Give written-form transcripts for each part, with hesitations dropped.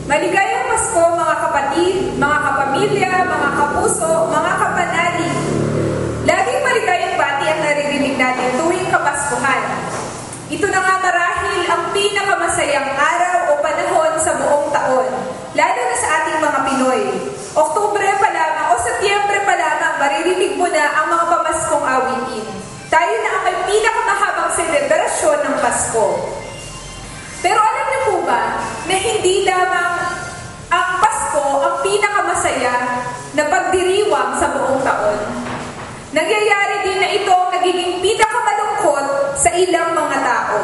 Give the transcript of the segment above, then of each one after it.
Maligayang Pasko mga kapatid, mga kapamilya, mga kapuso, mga kapanalig. Laging maligayang bati ang naririnig natin tuwing Kapaskuhan. Ito na nga marahil ang pinakamasayang araw o panahon sa buong taon, lalo na sa ating mga Pinoy. Oktubre pa lamang o Setyembre pa lamang, maririnig mo na ang mga pamaskong awitin. Tayo na ang may pinakamahabang selebrasyon ng Pasko. Pero alam niyo po ba na hindi lamang ang Pasko ang pinakamasaya na pagdiriwang sa buong taon? Nangyayari din na ito ang nagiging pinakamalungkot sa ilang mga tao.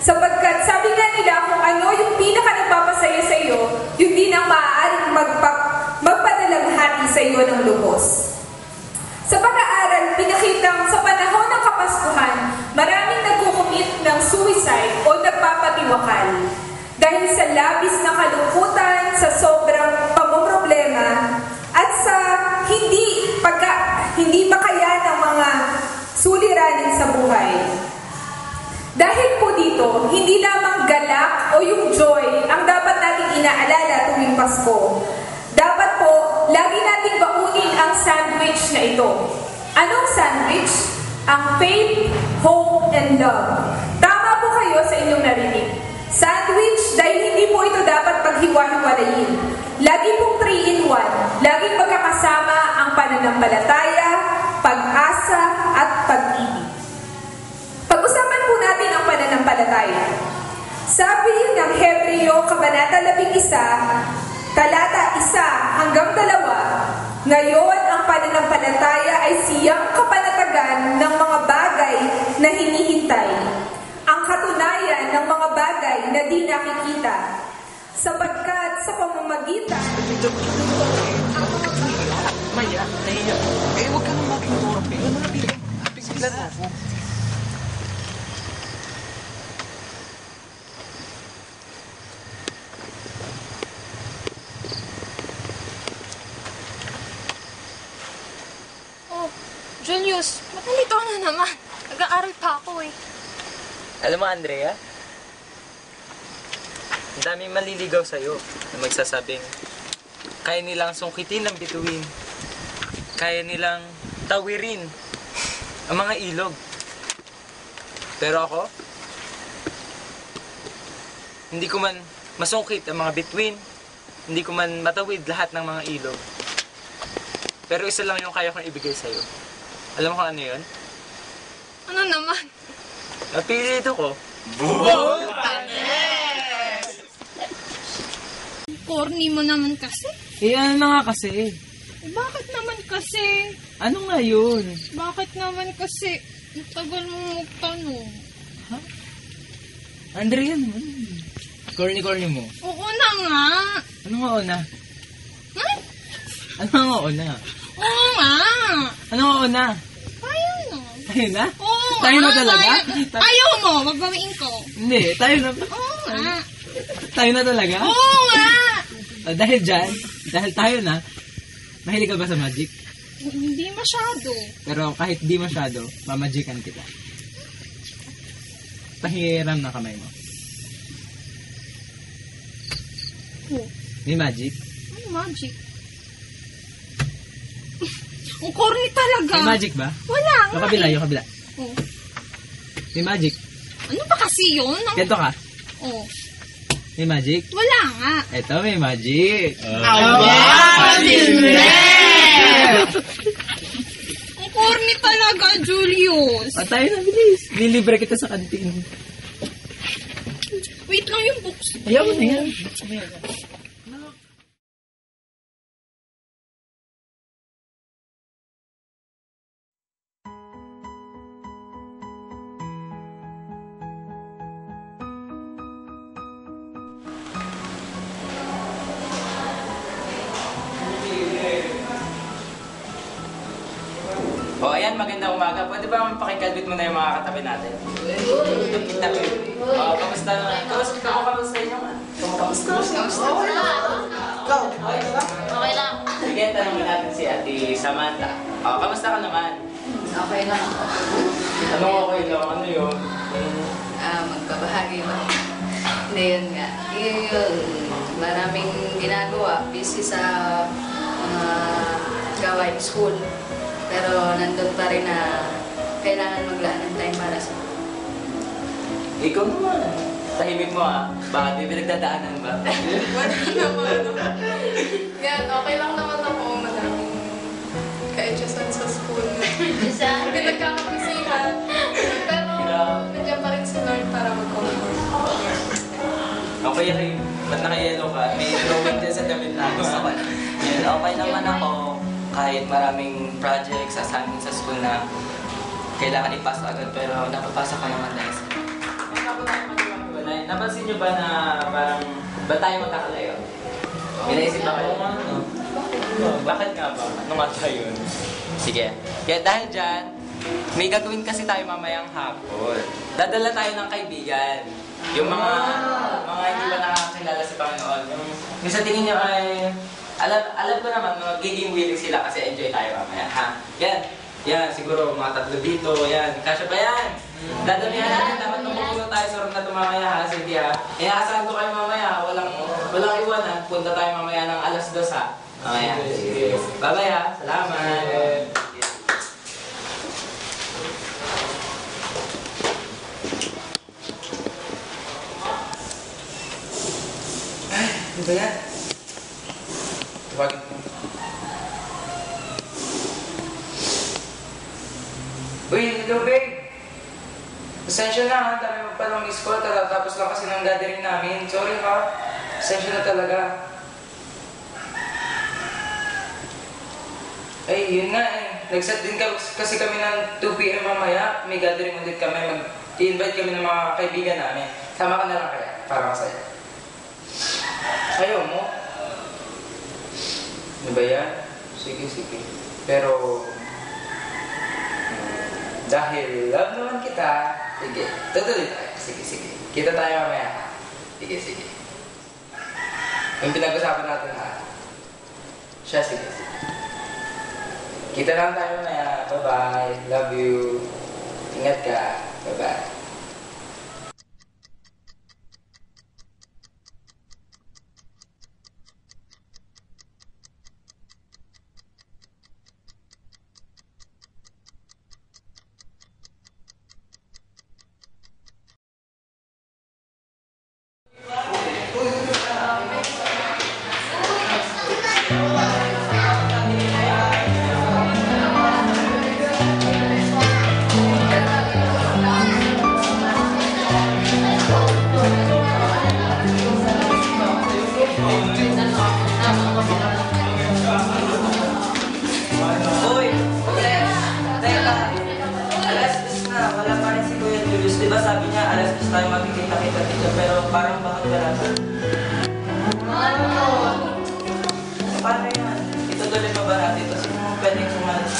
Sapagkat sabi nga nila kung ano yung pinaka-nagpapasaya sa iyo, yun din ang maaaring magpadalamhati sa iyo ng lubos. Sa pag-aaral, pinakitang sa panahon ng Kapaskuhan, maraming nagkukumit ng suicide o nagpapatiwakal. Dahil sa labis na kalungkutan, sa sobrang pamomroblema, at sa hindi makaya ng mga suliranin sa buhay. Dahil po dito, hindi lamang galak o yung joy ang dapat nating inaalala tuwing Pasko. Dapat po, lagi nating baunin ang sandwich na ito. Anong sandwich? Ang faith, hope, and love. Tama po kayo sa inyong narinig. Sandwich dahil hindi po ito dapat paghiwa-hiwalayin. Lagi pong 3-in-1. Laging magkakasama ang pananampalataya, pag-asa, at pag-ibig. Pag-usapan po natin ang pananampalataya. Sabi ng Hebreo, Kabanata 11, Talata 1 hanggang 2, ngayon ang pananampalataya ay siyang kapanatagan ng mga bagay na hinihintay, ang katunayan ng mga bagay na di nakikita, sapagkat sa pamamagitan Maya, nahiya. Eh, huwag ka nang maging torpe. Ano na bilang? Pigilan mo ako. Oh, Julius, matalito na naman. Nag-aaral pa ako eh. Alam mo, Andrea, ang daming maliligaw sa'yo na magsasabing kaya nilang sungkitin ang bituin, kaya nilang tawirin ang mga ilog. Pero ako, hindi ko man masungkit ang mga bituin, hindi ko man matawid lahat ng mga ilog. Pero isa lang yung kaya kong ibigay sa'yo. Alam mo kung ano yun? Ano naman? Napili ito ko. Corny mo naman kasi. Eh, ano na nga kasi? Eh, bakit naman kasi? Ano nga yun? Bakit naman kasi? Ang tagal mong magtanong. Ha? Andrea naman. Corny-corny mo. Oo na nga. Ano nga una? Ha? Ano nga una? Oo nga. Ano nga una? Tayo na. Tayo na? Oo nga. Tayo na talaga? Ayaw mo. Magbawiin ko. Hindi, tayo na. Oo nga. Tayo na talaga? Oo nga. Dahil dyan, dahil tayo na, mahilig ka ba sa magic? Hindi masyado. Pero kahit di masyado, mamagican kita. Pahiram ng kamay mo. Oh, May magic? ano magic? Ang corny talaga. May magic ba? Wala nga. Yung kabila, yung kabila. Oh. May magic. Ano ba kasi yun? Ganito ka. Oh. May magic. Wala nga. Eto, may magic. Ang corny talaga, Julius. Tayo na, bilis. Lilibre kita sa kantin. Wait lang yung books. Ayaw mo na yan. O, ayan, magandang umaga. Pwede ba mapakikalbit mo na yung mga katabi natin? Kitabi. O, kamusta naman? Kamusta sa inyo, man? Kamusta? Ikaw, okay ka ba? Okay lang. Sige, tanongin natin si Ate Samantha. O, kamusta ka naman? Okay lang ako. Anong okay lang? Ano yun? Magpabahagi ba? Hindi, yun nga. Yung maraming ginagawa, busy sa mga gawain school. Pero nandun pa rin na kailangan maglaan ng time para sa Ikaw naman. Tahimik mo ah. Bakit may pinagdadaanan ba? Wala naman. Yan, okay lang naman ako. Madaming ka-adjustan sa school. Hindi nagkakapisihan. Pero nandiyan pa rin si Lord para mag-comfort. Okay, Rim. Ba't naka-yellow ka? May drawing din sa damit natin. Yan, okay naman ako. Kahit maraming projects, assignments sa school na kailangan ipasa agad, pero napapasa ko naman dahil sa... Napansin niyo ba na parang, ba tayo magkakalayo? May naisip ba kayo? Bakit nga ba? Ano nga tayo yun? Sige. Kaya dahil dyan, may gagawin kasi tayo mamayang hapon. Dadala tayo ng kaibigan. Yung mga hindi ba nakakilala sa Panginoon. Yung sa tingin niyo ay, alam ko naman, magiging willing sila kasi enjoy tayo mamaya. Ha? Yan, siguro mga tatlo dito. Yan, kasya ba yan? Dadamihan natin, dapat mapupuno tayo sa room na tumamaya ha, sige ha. Inaasahan ko kayo mamaya, walang iwanan. Punta tayo mamaya ng 2:00 ha. Mamaya. Sige. Bye-bye ha. Salamat. Ay, ano ba yan? Tawagin mo. Uy, hello babe! Pasensya na ha, dami mo pa ng miss call, tapos lang kasi ng gathering namin. Sorry ha, pasensya na talaga. Ay, yun nga eh. Nag-set din kasi kami ng 2 PM mamaya. May gathering ulit kami. I-invite kami ng mga kaibigan namin. Sama ka na lang kaya, para masaya. Ayaw mo? Ano ba yan? Sige. Pero... dahil love naman kita, sige, tutuloy tayo. Sige. Kita tayo mamaya. Sige. Yung pinag-usapan natin ha. Siya, sige. Kita lang tayo mamaya. Bye-bye. Love you. Ingat ka. Bye-bye. Uy! Teka! Alas-dos na. Wala pa rin si Kuya Julius. Diba sabi niya, alas-dos tayo magkikita-kita dito, pero parang bakit wala pa? Paano yan? Itutuloy pa ba natin ito? Sino pwedeng sumalas?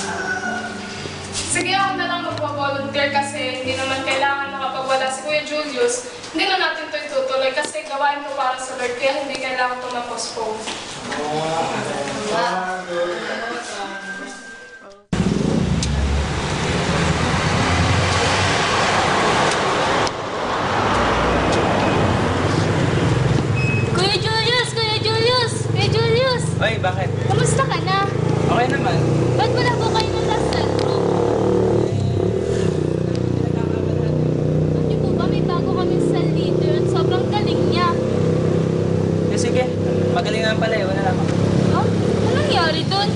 Sige, ako na lang magpa-volunteer kasi hindi naman kailangan makapagwala si Kuya Julius. Hindi na natin ito itutuloy kasi gawain ko para sa Lord kaya hindi kailangan ito ma-postpone. Kuya Julius! Kuya Julius! Kuya Julius! Oy, bakit? Kamusta ka na? Okay naman. Ba't wala po kayo ng lasal room? Alam niyo po ba, may bago kaming cell leader at sobrang galing niya. Sige, magaling naman pala eh. Wala lang ako. Oh, anong nangyari dun?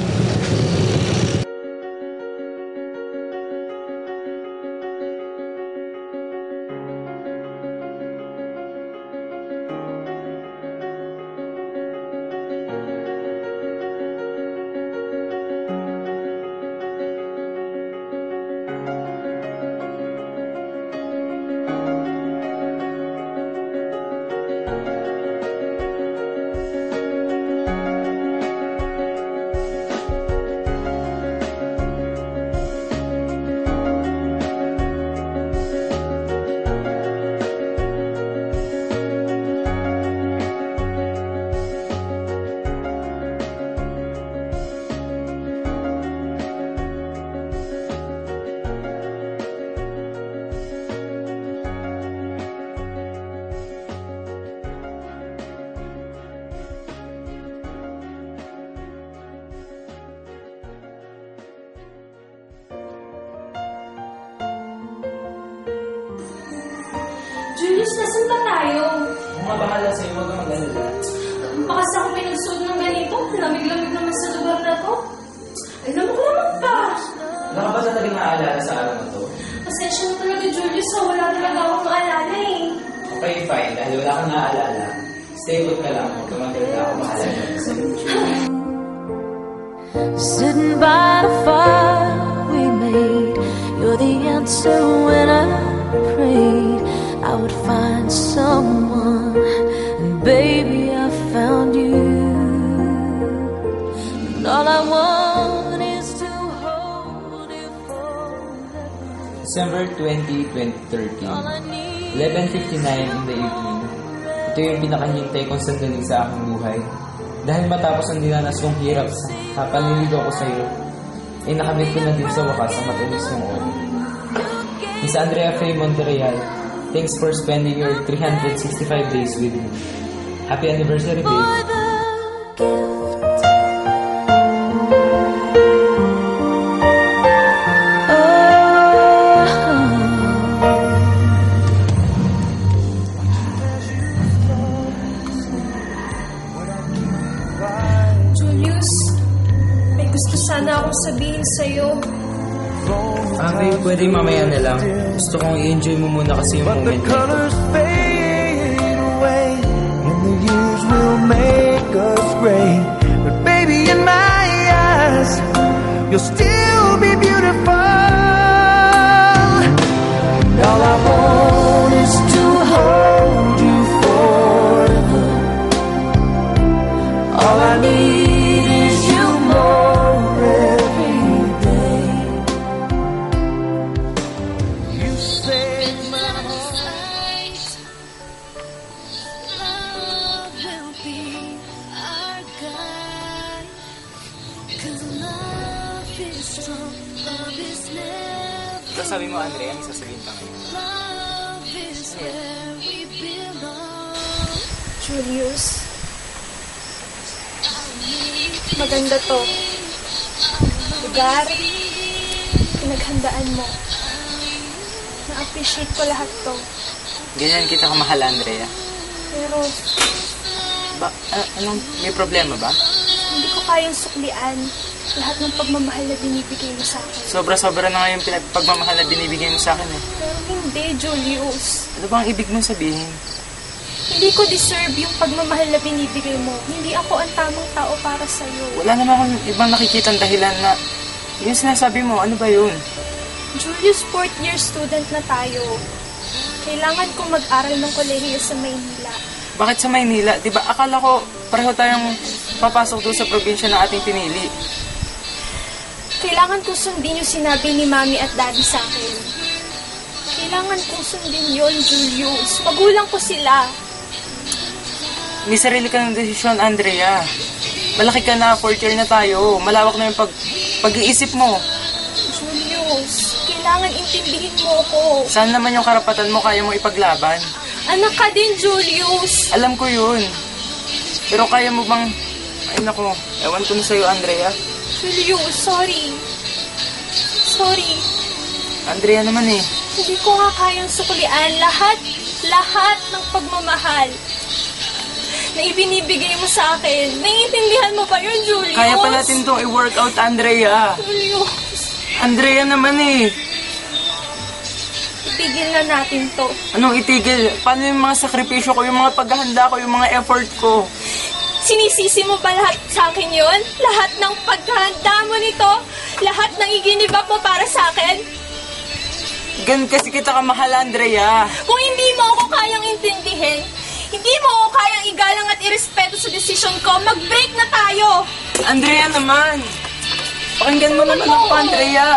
Julius, nasan ba tayo? Kung mabahala sa'yo, huwag kang mag-alala. Bakas ako pinagsuot ng ganito. Lamig-lamig naman sa lugar na to. Ay, lamig-lamig pa. Wala ka ba talagang naaalala sa araw na to? Pasensya na talaga, Julius. Wala talaga akong maalala eh. Okay, fine. Dahil wala kang naaalala, stay put ka lang. Tumagal na ako, bahala na sa'yo. Sitting by the fire we made, you're the answer when I prayed I would find someone, and baby I found you. And all I want is to hold you forever. December 20, 2013, All I need 11:59 in the evening. Ito yung pinakahintay kong sandali sa aking buhay. Dahil matapos ang dinanas kong hirap sa panliligaw ko sa iyo, ay nakamit ko na din sa wakas ang matulis mong oras. Miss Andrea Faye Monterreal, thanks for spending your 365 days with me. Happy anniversary, for babe. the gift. Julius, may gusto sana akong sabihin sa'yo. Babe, pwede mamaya na lang. Gusto kong i-enjoy mo muna kasi yung But the moment na ito. colors fade away, and the years will make us gray. But baby, in my eyes, you'll still be beautiful. And all I want is to hold you forever. All I need is you more every day. You say my heart. Love will be our guide, 'cause love is strong, love is never. Ito sabi mo, Andrea, may sasabihin pa ngayon. Love is where we belong. Julius, maganda to. Lugar, pinaghandaan mo. Na-appreciate ko lahat to. Ganyan kita kamahal, Andrea. Pero Anong, may problema ba? hindi ko kayang suklian lahat ng pagmamahal na binibigay mo sa akin. Sobra-sobra na nga yung pagmamahal na binibigay mo sa akin eh. Pero hindi, Julius. Ano ba ang ibig mong sabihin? Hindi ko deserve yung pagmamahal na binibigay mo. Hindi ako ang tamang tao para sa'yo. Wala naman akong ibang nakikitang dahilan na yung sinasabi mo, ano ba yun? Julius, 4th year student na tayo. Kailangan kong mag-aral ng kolehiyo sa Maynila. Bakit sa Maynila? Diba akala ko pareho tayong papasok doon sa probinsya na ating pinili. Kailangan kong sundin yung sinabi ni Mami at Daddy sa akin. Kailangan kong sundin yon, Julius. Magulang ko sila. May sarili ka ng desisyon, Andrea. Malaki ka na, 4th year na tayo. Malawak na yung pag-iisip mo. Julius, kailangan intindihin mo ko. Saan naman yung karapatan mo kaya mo ipaglaban? Anak ka din, Julius. Alam ko yun. Pero kaya mo bang... Ay nako, ewan ko na sa'yo, Andrea. Julius, sorry. Sorry. Andrea naman eh. Hindi ko nga kayang suklian lahat ng pagmamahal na ibinibigay mo sa akin. Naiintindihan mo ba yun, Julius? Kaya pa natin itong i-workout, Andrea. Julius, Andrea naman eh. itigil na natin to. Anong itigil? Paano yung mga sakripisyo ko, yung mga paghahanda ko, yung mga effort ko? Sinisisi mo ba lahat sa akin yun? Lahat ng paghahanda mo nito? Lahat ng iginibak mo para sa akin? Gan kasi kita kamahal, Andrea. Kung hindi mo ako kayang intindihin, hindi mo ako kayang igalang at irespeto sa desisyon ko, mag-break na tayo! Andrea naman! Pakinggan mo naman ako, Andrea.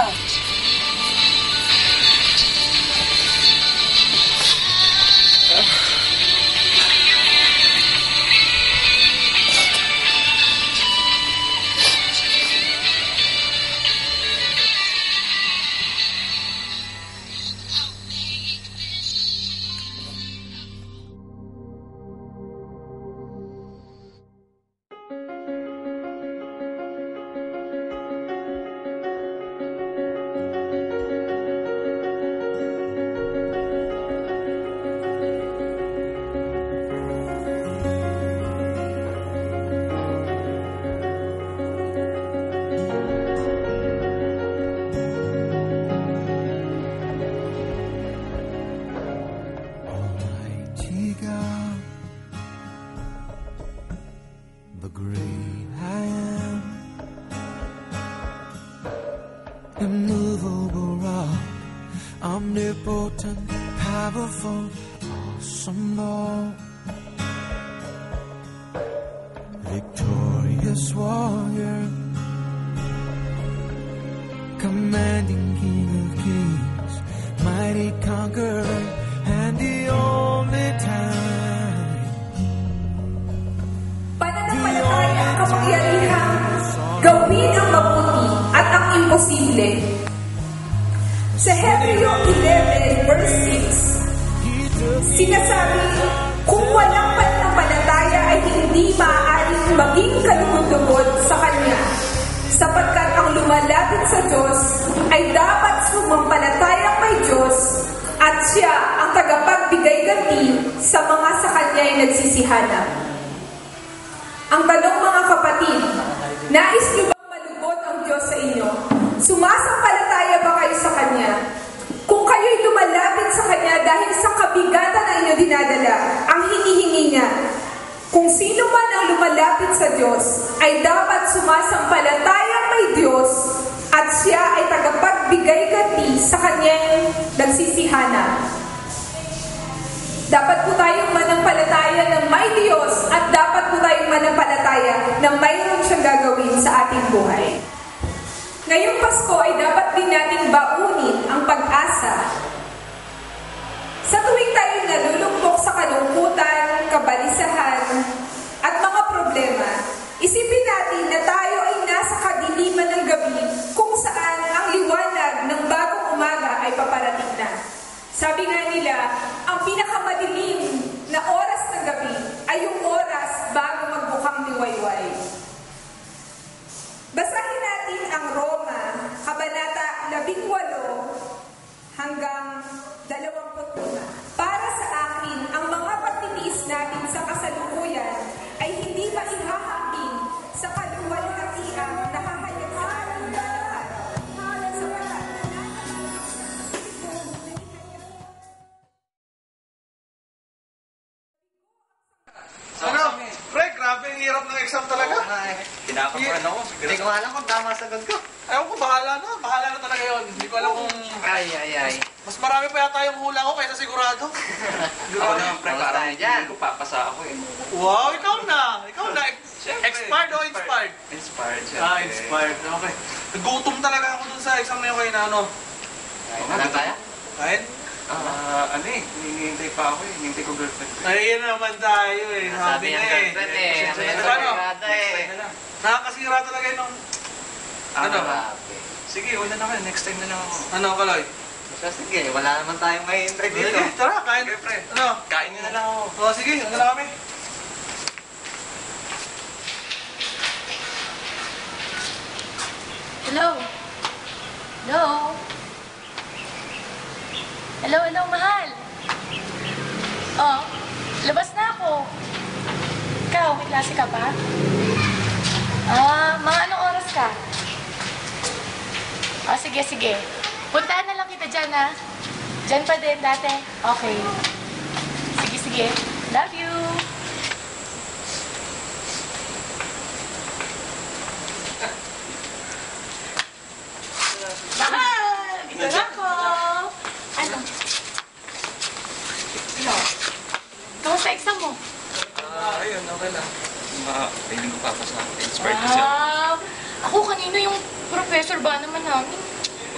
the great I am, immovable rock, omnipotent, powerful, awesome Lord, victorious warrior, commanding King of Kings, mighty conqueror, and the only time. Pananampalataya ang kapangyarihang gawin ang mabuti at ang imposible. Sa Hebreo 11 verse 6, sinasabi, kung walang pananampalataya ay hindi maaaring maging kalugod-lugod sa Kanya, sapagkat ang lumalapit sa Diyos ay dapat sumampalatayang may Diyos at Siya ang tagapagbigay-ganti sa mga sa Kanya ay nagsisihanap. Ang tanong mga kapatid, nais niyo bang malugod ang Diyos sa inyo? Sumasampalataya ba kayo sa Kanya? Kung kayo'y lumalapit sa Kanya dahil sa kabigatan na inyo dinadala, ang hinihingi niya, kung sino man ang lumalapit sa Diyos, ay dapat sumasampalatayang may Diyos at Siya ay tagapagbigay-ganti sa Kanyang nagsisihanap. Dapat po tayong manampalataya ng may Diyos at dapat po tayong manampalataya na mayroon siyang gagawin sa ating buhay. Ngayong Pasko ay dapat din nating baunin ang pag-asa. Sa tuwing tayo nalulugmok sa kalungkutan, kabalisahan, at mga problema, isipin natin na tayo ay nasa kadiliman ng gabi kung saan ang liwanag ng bagong umaga ay paparating na. Sabi nga nila, ang pinakamadilim na oras ng gabi ay yung oras bago magbukang liwayway. Basahin natin ang Roma, Kabanata 18 hanggang 25. Para sa akin, ang mga pagtitiis natin sa kasalukuyan ay hindi maihahambing sa kaluwalhatiang nakahayag sa ating bawat araw. Ano? Pre, grabe ang hirap ng exam talaga. Kinakabahan ako. Hindi ko alam kung tama sagot ko. Ewan ko, bahala na. Bahala na talaga yun. Hindi ko alam kung... Ay. Mas marami pa yata yung hula ko kaysa sigurado. Ako naman, pre, parang hindi ko papasa ako eh. Wow, ikaw na. Expired o inspired? Inspired, syempre. Inspired. Okay. Nagutom talaga ako dun sa exam na yun kayo na ano. Wala tayo? Kain? Hinihintay pa ako eh. Hinihintay ko girlfriend. Ayun naman tayo eh. Sabi ng girlfriend eh. Ano? Nakakasira talaga yun ng... Ano? Sige, una na kayo. Next time na lang ako. Ano, Kaloy? Sige, wala naman tayong may entry dito. Tara, kain. Ano? Kain nyo na lang ako. O, sige. Ano na kami? Hello? Hello? Hello, mahal. Oh, labas na ako. Ikaw, may klase ka pa? Mga anong oras ka? Oh, sige. Puntahan na lang kita dyan, ha? Dyan pa din dati. Okay. Sige. Love you. Mahal! Ito na ako. Ano? Kamusta exam mo? Ayun, okay lang. Hindi ko papasa ako. Inspired kasi ako. Ako kanina yung professor ba naman namin?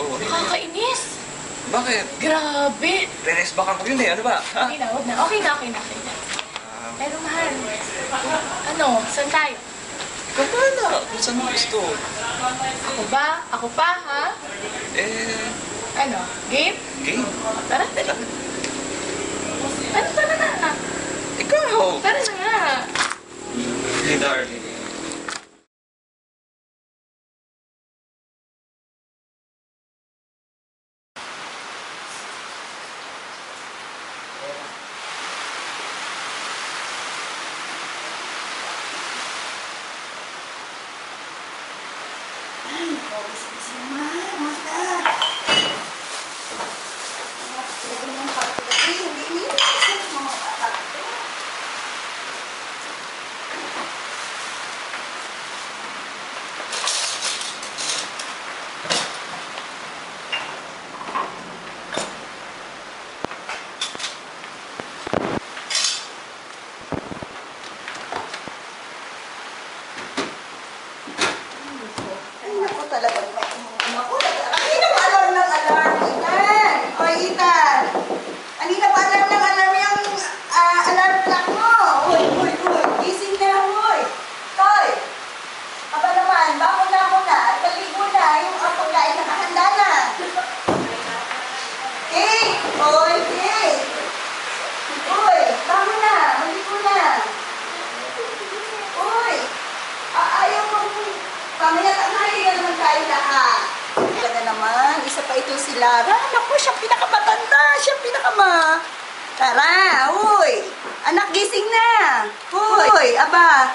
Oo. Nakakainis. Bakit? Grabe. Renes baka ko yun eh. Ano ba? Ha? Okay na, huwag na. Okay na. Pero mahal, ano, saan tayo? Ikaw ba na? Kung saan mo gusto? Ako pa, ha? Ano, game? Game? Tara, dali. Tara na. Ikaw! Tara na nga. Hey, darling. ito si Lara. Naku, siya pinakamatanda. Siya Tara, uy. Anak, gising na. Uy, aba.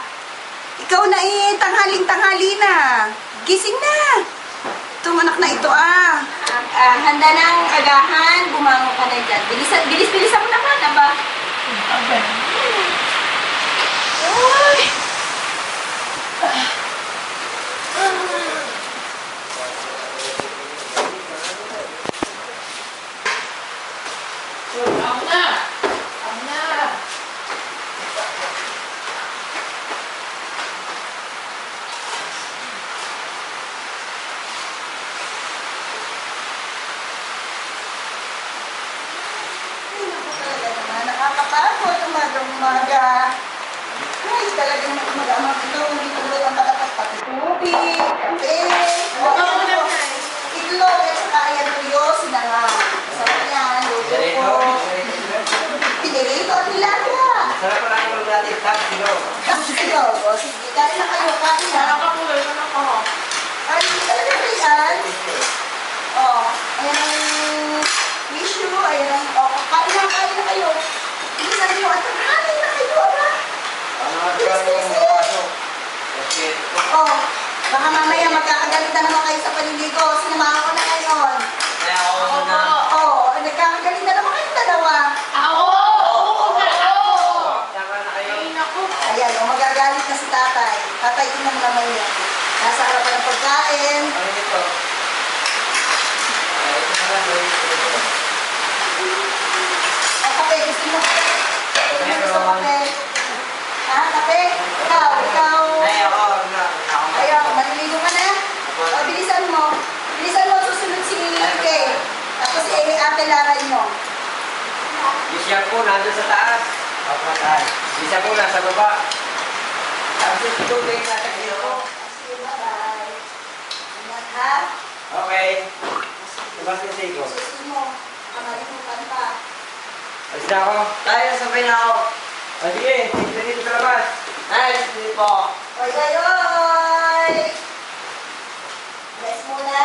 Ikaw na tanghaling-tanghali na. Gising na. Itong anak na ito, handa na ang agahan. Bumangon ka na dyan. Bilis-bilisan mo naman, aba. Uy. Nakakapagod, umaga. Ay, talagang mag-amang ito. Hindi tuloy ang patatas pati tubig, kape, itlog, at saka ayan tuyo, sinangag. Sarap yan, luto ko. Pinirito at nilaga. Sarap pala yung natin, silo. Silo, sige, kain na kayo, kain na. Nakakapuloy ko na ako. Ay, talaga ba yan? Ayan ang tissue, ayan ang, kain na kayo. Bilisan nyo, at kain na kayo, aba. Baka mamaya magkakagalit na naman kayo sa paliligo. Sinamahan ko na ngayon. Nagkakagalit na naman kayong dalawa. Ayan, magagalit na si tatay. Tatay, inom naman yan. Nasa harapan ng pagkain. Kape, gusto mo? Gusto mo kape? Kape? Ikaw. Ayaw, maliligo ka na? Bilisan mo. Susunod si Kay. Tapos si Ate Lara nyo. Siya po, nandun sa taas. Siya po, nasa baba. Tapos ito tubig nasa dito. Bye-bye. Ingat ha? Okay. Labas kasi ko. Susunod mo. Kamalimutan pa. Alis na ako. Tayo, sabay na ako. Sige, dito sa labas. Nice, dito po. Oy! Bless muna.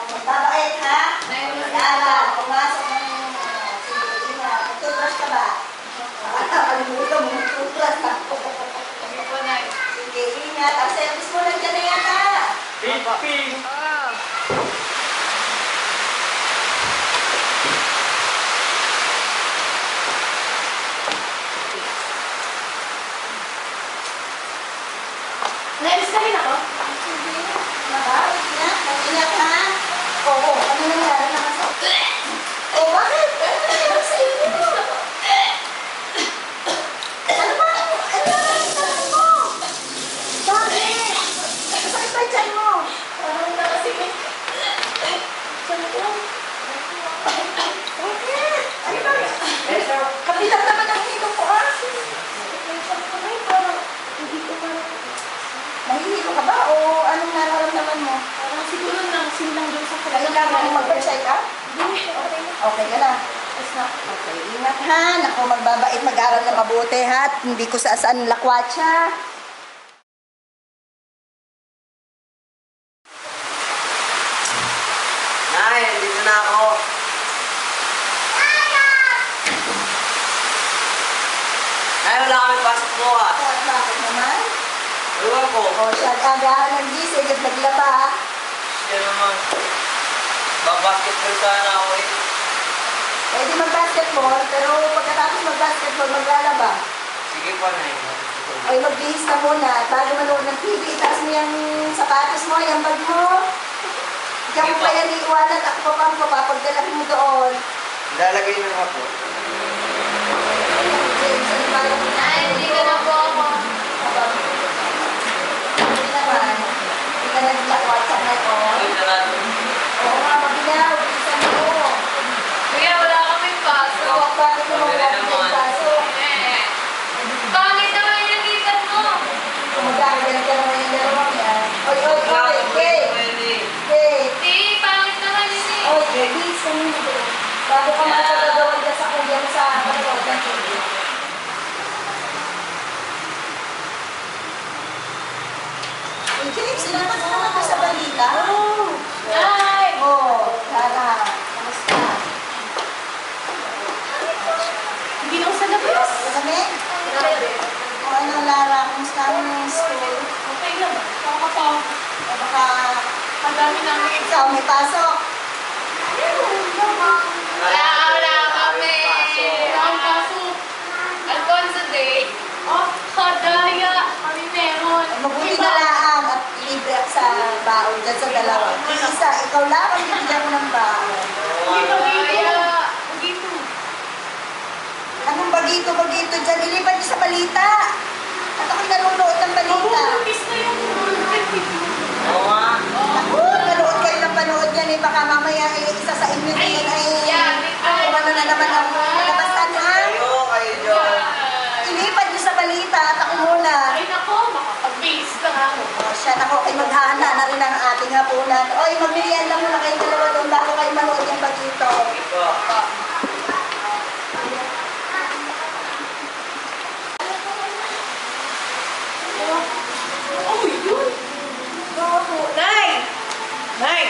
Magbabait ha? Mag-aaral. Pumasok ng sige, mag-toothbrush ka ba? Nakalimutan mo, mag-toothbrush na. Sige, ingat. Ang service mo nandiyan na yan ha? Ping! Nailis ka rin ako? Mag-ingat ha? Oo, ano nangyari naman sa... bakit? Ano nangyari sa inyo? Ano ba? Ano nangyari mo? Bakit? Masakit ba yung tiyan mo? Parang nakasingit. Tiyan ko? Bakit? Ano ba? Kapitan naman ang hilo ko Nahihilo ka ba? O anong nararamdaman mo? Parang siguro silang doon sa Kailangan mo mag-check up? Okay ka na. Okay, ingat ha. Naku, magbabait, mag-aral na mabuti ha. At hindi ko saan lakwatsa. Nay, dito na ako. Nay, wala kami pasok mo Bakit naman? Ewan ko. O siya, agahan ng gising at naglaba ha. Siya naman. Babasketball sana ako eh. Pwede mag-basketball, pero pagkatapos mag-basketball, maglalaba. Sige po, Nay. Ay, magbihis ka muna. Bago manood ng TV, itaas mo yung sapatos mo, yung bag mo. Diyan mo pa yan iiwanan. Ako pa papagdalahin mo doon. Lalagay na nga po. James, ano ba yung Hindi ka na po ako. Hindi naman. Hindi ka na naglakwatsa na ito. Ito na natin. Oo nga, mabinaw. Bilisan mo. Kuya, wala kaming pasok. Bakit mo mga yung paso? Pangit naman yung nakita mo. Kung magkakaganit ka naman yung dalawang yan. Oy, Kay! Pangit naman yun eh. Oy, please, kanina ko. Bago ka magpagagawan ka sa kuya mo sa panood ng TV. James, inaman ka naman ka sa balita? Ay! Oo. Lara, kamusta? Hindi lang sa labas. Kami? Grabe. O ano, Lara, kamusta mo yung school? Okay naman. Baka pa. O baka Ang dami namin. ikaw may pasok? Wala kami. Wala akong pasok. Alfonso Day. Oh, kadaya. Kami meron. Mabuti na lang at libre ako sa baon dyan sa dalawa. Isa, ikaw lang ang bibigyan mo ng baon. Dito. Anong bagito dyan? Ilipat niyo sa balita. At ako'y nanonood ng balita. Miss na yung Oo nga. Naku, panood kayo ng panood yan eh. Baka mamaya isa sa inyo din ay ano na naman ang labasan ha? Kayo, John. Ilipat niyo sa balita at ako muna. Ay nako, makapag-base lang ako. O siya, naku, ay maghahanda na rin ang ating hapunan. Oy, magmilian lang muna kayong dalawa doon bago kayo manood yung bagito. Oh, yun. Bago. Nay! Nay!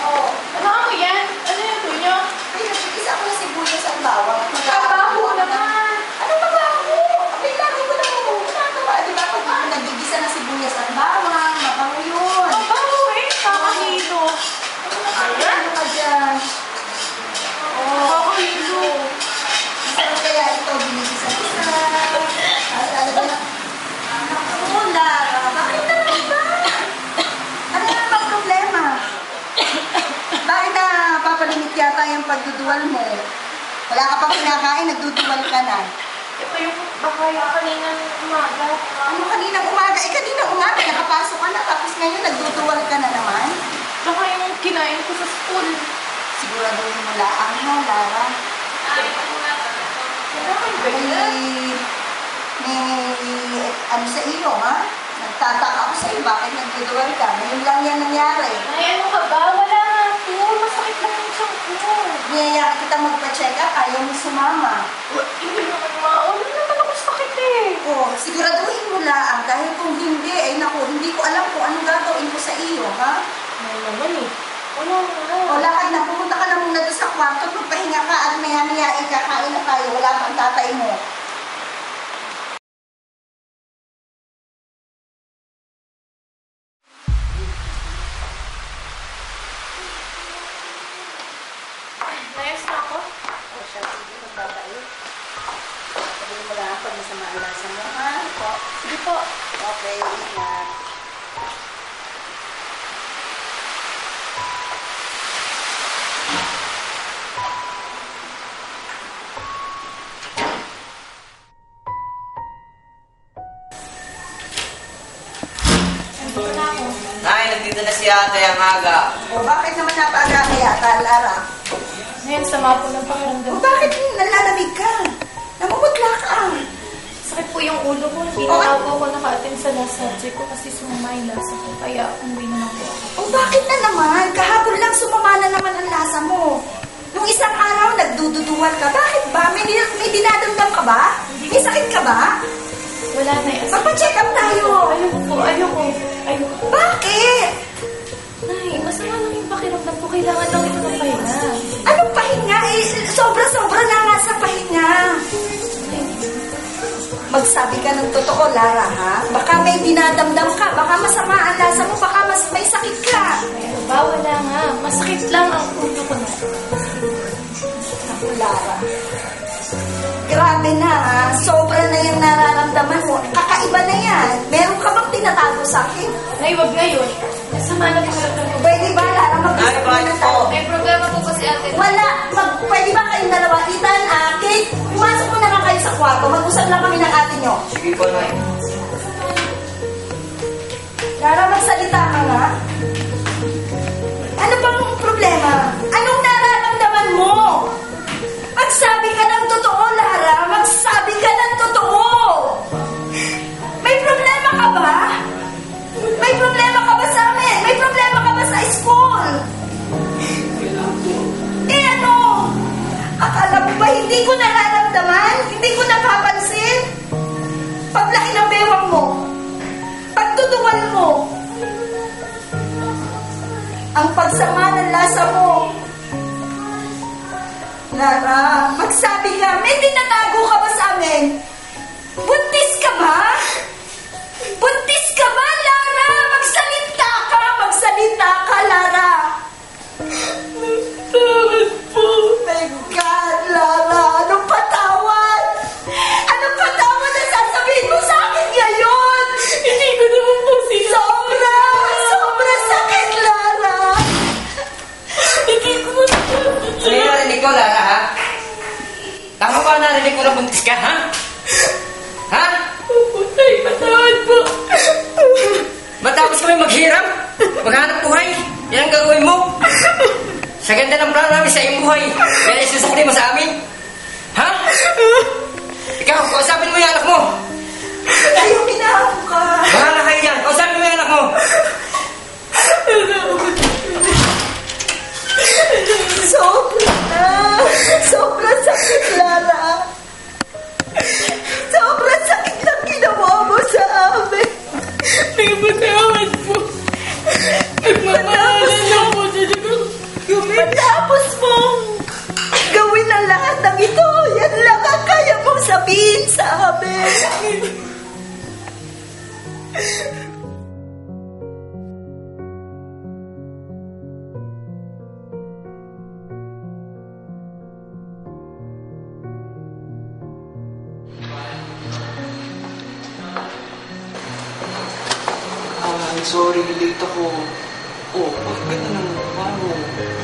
Oh, Ano ako yan? Ano yung tunyo? ay, nag-isa ko na sibuyas ang bawang. Bago naman. Ano ba bago? Ay, lagi ko na ginagawa. Di ba pag nagigisa na sibuyas ang bawang, mabango yun. Ang bago eh. Kakahilo. Ano ka dyan? Kakahilo. Saan kaya ito binigisa-gisa? Ano ba na? Naku, Lara, bakit naman ba? Ano naman ang problema? Bakit na papalimit yata yung pagduduwal mo? Wala ka pang kinakain, nagduduwal ka na. Ito yung bakaya kaninang umaga. Ano kaninang umaga? Eh, kaninang umaga, nakapasok ka na, tapos ngayon nagduduwal ka na naman. Baka yung kinain ko sa school. Siguraduhin mo laang ha, Lara. May ano sa iyo, ha? Nagtataka ako sa iyo, bakit nagduduwal ka? Ngayon lang yan nangyari. Ay, ano ka ba? Wala nga po. Masakit lang yung siyang ko. Niyaya kita magpa-check up, ayaw mo sumama. Hindi naman mauna naman ako sakit eh. Oh, siguraduhin mo laang, dahil kung hindi, ay naku, hindi ko alam kung anong gagawin ko sa iyo, ha? Ano naman eh. Wala nga. O lakad na, pumunta ka na muna doon sa kwarto, magpahinga ka at maya-maya ikakain na tayo, wala pang tatay mo. Nayos na ako. O siya, sige, magbabayo. Sabihin mo lang pag masama ang lasa mo, ha? Po. Sige po. Okay, ingat. Nay, nandito na si ate ang aga. O bakit naman napaaga kaya, Lara? Ngayon, sama po ng pakiramdam. O bakit nalalamig ka? Namumutla ka. Sakit po yung ulo ko. Hindi na nga po ako naka-attend sa last subject ko kasi sumama yung lasa ko. Kaya umuwi na lang po ako. O bakit na naman? Kahapon lang sumama na naman ang lasa mo. Nung isang araw, nagdududuwal ka. Bakit ba? May dinadamdam ka ba? May sakit ka ba? Wala na yun. Magpa-check up tayo. Ayoko po. Ayoko. Bakit? Nay, masama lang yung pakiramdam ko. Kailangan lang ito ng pahinga. Anong pahinga? Eh, sobra-sobra na nga sa pahinga. Magsabi ka ng totoo, Lara, ha? Baka may dinadamdam ka. Baka masama ang lasa mo. Baka may sakit ka. Pero ba, wala nga. Masakit lang ang ulo ko na. Ako, Lara. Grabe na, ha? Sobra na yung nararamdaman mo. Kakaiba na yan. Meron ka bang tinatago sa akin? Nay, wag ngayon. Masama na pakiramdam ko. Pwede ba, Lara? Mag-usap Ay, muna bakit tayo. po? May problema po kasi ate. Wala. Pwede ba kayong dalawa? Ethan, Kate, pumasok mo na lang kayo sa kwarto. Mag-usap lang kami ng ate nyo. Sige po, Nay. Lara, magsalita ka nga. Ano bang problema? Anong nararamdaman mo? Magsabi ka ng totoo, Lara. Magsabi ka ng totoo. May problema ka ba? May problema ka ba sa amin? May problema ka ba sa school? Eh ano? Akala mo ba hindi ko nararamdaman? Hindi ko napapansin? Paglaki ng bewang mo, pagtutuwal mo, ang pagsama ng lasa mo, Lara, magsabi ka, may tinatago ka ba sa amin? Buntis ka ba? Buntis ka ba, Lara? Magsalita ka, Lara. Tawad po. My God, Lara, anong patawad? Anong patawad na sasabihin mo sa akin ngayon? Hindi ko naman po sinabi. Sobra sakit, Lara. Hindi ko naman po Ano yung narinig ko, Lara, ha? Tama ba narinig ko na buntis ka, ha? Ha? Opo, tay, patawad po. Matapos kami maghirap, maghanap buhay, yan ang gagawin mo. Sa ganda ng plano namin sa iyong buhay, yan ay susukli mo sa amin. Ha? Ikaw, kausapin mo yung anak mo. Tayo, minahapo ka. Bahala kayo yan, kausapin mo yung anak mo. Sobrang sakit, Lara. Sobrang sakit ng ginawa mo sa amin. Nagpatawad po. Nagmamahalan lang po talaga. Matapos mong gawin ang lahat ng ito, yan lang ang kaya mong sabihin sa amin. I'm sorry, late ako. Oh, bakit ganyan ang mukha mo?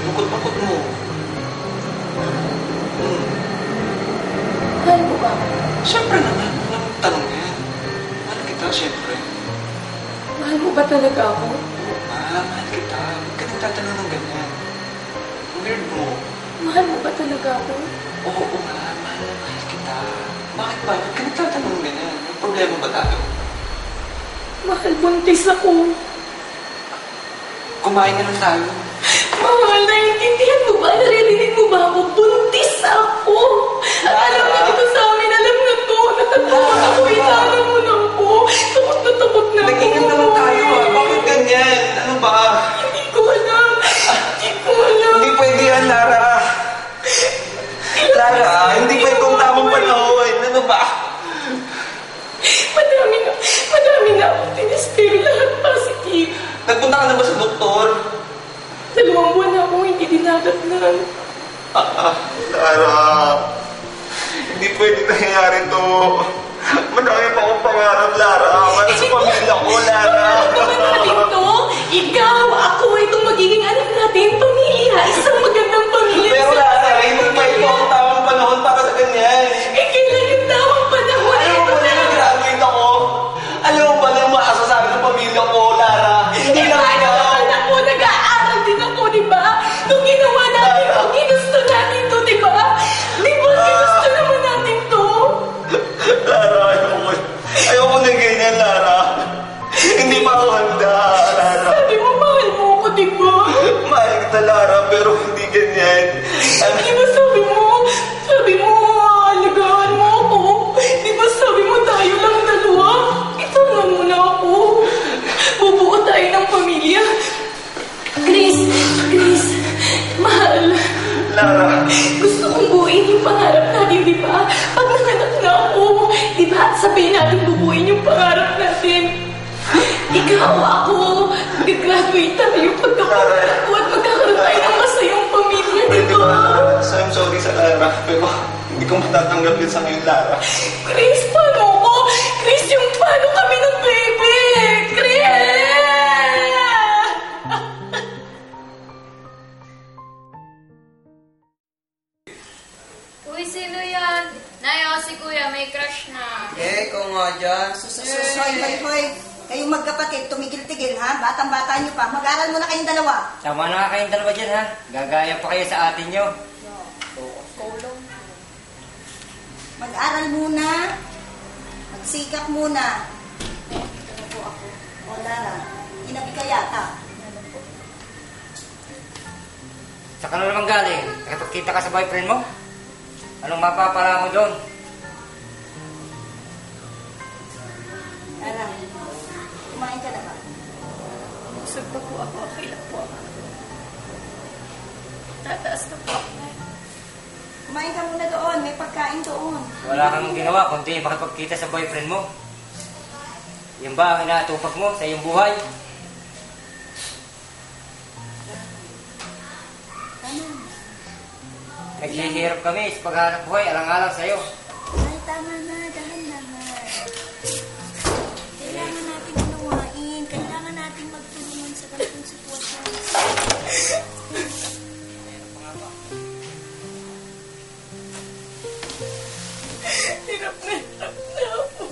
Bukod-bukod mo. Mahal mo ba? Siyempre naman, walang tanong yan. Mahal kita, siyempre. Mahal mo ba talaga ako? Mahal kita. Ba't ka nagtatanong ng ganyan? Weird mo. Mahal mo ba talaga ako? Oo, mahal kita. Bakit ba? Ba't ka nagtatanong ng ganyan? May problema ba tayo? Mahal, buntis ako. Kumain na lang tayo. Mahal, naiintindihan mo ba? Naririnig mo ba ako? Buntis ako! At alam na dito sa amin, alam na to. Natatakot ako, inalam mo na ako. Takot na takot na ako. Nag-ingat naman tayo ah. Bakit ganyan? Ano ba? Hindi ko alam. Hindi ko alam. Hindi pwede yan, Lara. Lara, hindi pa itong tamang panahon. Ano ba? Madami na akong tinestero, lahat positive. Nagpunta ka na ba sa doktor? 2 buwan na akong hindi dinadatnan. Lara, hindi pwede nangyayari to. Madami pa akong pangarap, Lara. Para sa pamilya ko, Lara. Natin to, ikaw, ako, itong magiging anak natin, pamilya, isang magandang pamilya. Pero Lara, hindi pa ito ang tamang panahon para sa ganyan. Kailan yung tamang panahon? Alam mo ba na nag-graduate ako? Alam mo ba na yung maasasabi ng pamilya ko, Lara? Hindi lang ikaw. Ako, nag-aaral din ako, di ba? Nung ginawa natin to, ginusto natin to, di ba? Di ba, ginusto naman natin to? Lara, ayoko na ganyan, Lara. Hindi pa ako handa, Lara. Sabi mo, mahal mo ako, di ba? Mahal kita, Lara, pero hindi ganyan. Di ba sabi mo, alagaan mo ako? Di ba sabi mo tayo lang dalawa? Ito na muna ako. Bubuo tayo ng pamilya. Chris, mahal. Lara. Gusto kong buuin yung pangarap natin, di ba? Pag nanganak na ako, di ba? Sabihin natin bubuuin yung pangarap natin. Ikaw, ako, mag-graduate tayo pagkakaroon ako at magkakaroon tayo ng masayang pamilya, di Pwede ba? ba? So, I'm sorry sa Lara, pero hindi ko matatanggap yun sa ngayon, Lara. Chris, paano ko? Chris, yung paano kami ng baby? Chris! Uy, sino yan? Nay, si kuya, may crush na. Kung nga dyan. Hoy. Kayong magkapatid, tumigil-tigil, ha? Batang-bata nyo pa. Mag-aral muna kayong dalawa. Tama na kayong dalawa dyan, ha? Gagaya pa kayo sa atin nyo. Mag-aral muna. Magsikap muna. O, Lara, inabi ka yata. Saan ka na naman galing? Nakipagkita ka sa boyfriend mo? Anong mapapala mo doon? Lara, kumain ka na ba? Busog pa po ako, okay lang po. Tataas na po ako. Kumain ka muna doon. May pagkain doon. Wala kang ginawa kundi makipagkita sa boyfriend mo. Yan ba ang inaatupak mo sa iyong buhay? Naghihirap kami sa paghanap buhay, alang-alang sa'yo. Ay, tama na. Dahan-dahan. Kailangan natin unawain. Kailangan natin magtulungan sa ganitong sitwasyon. Hirap na ako.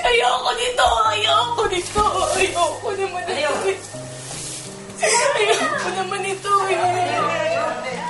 Ayoko nito. Ayoko nito. Ayoko naman ito. Ayoko naman ito. Ayoko nito.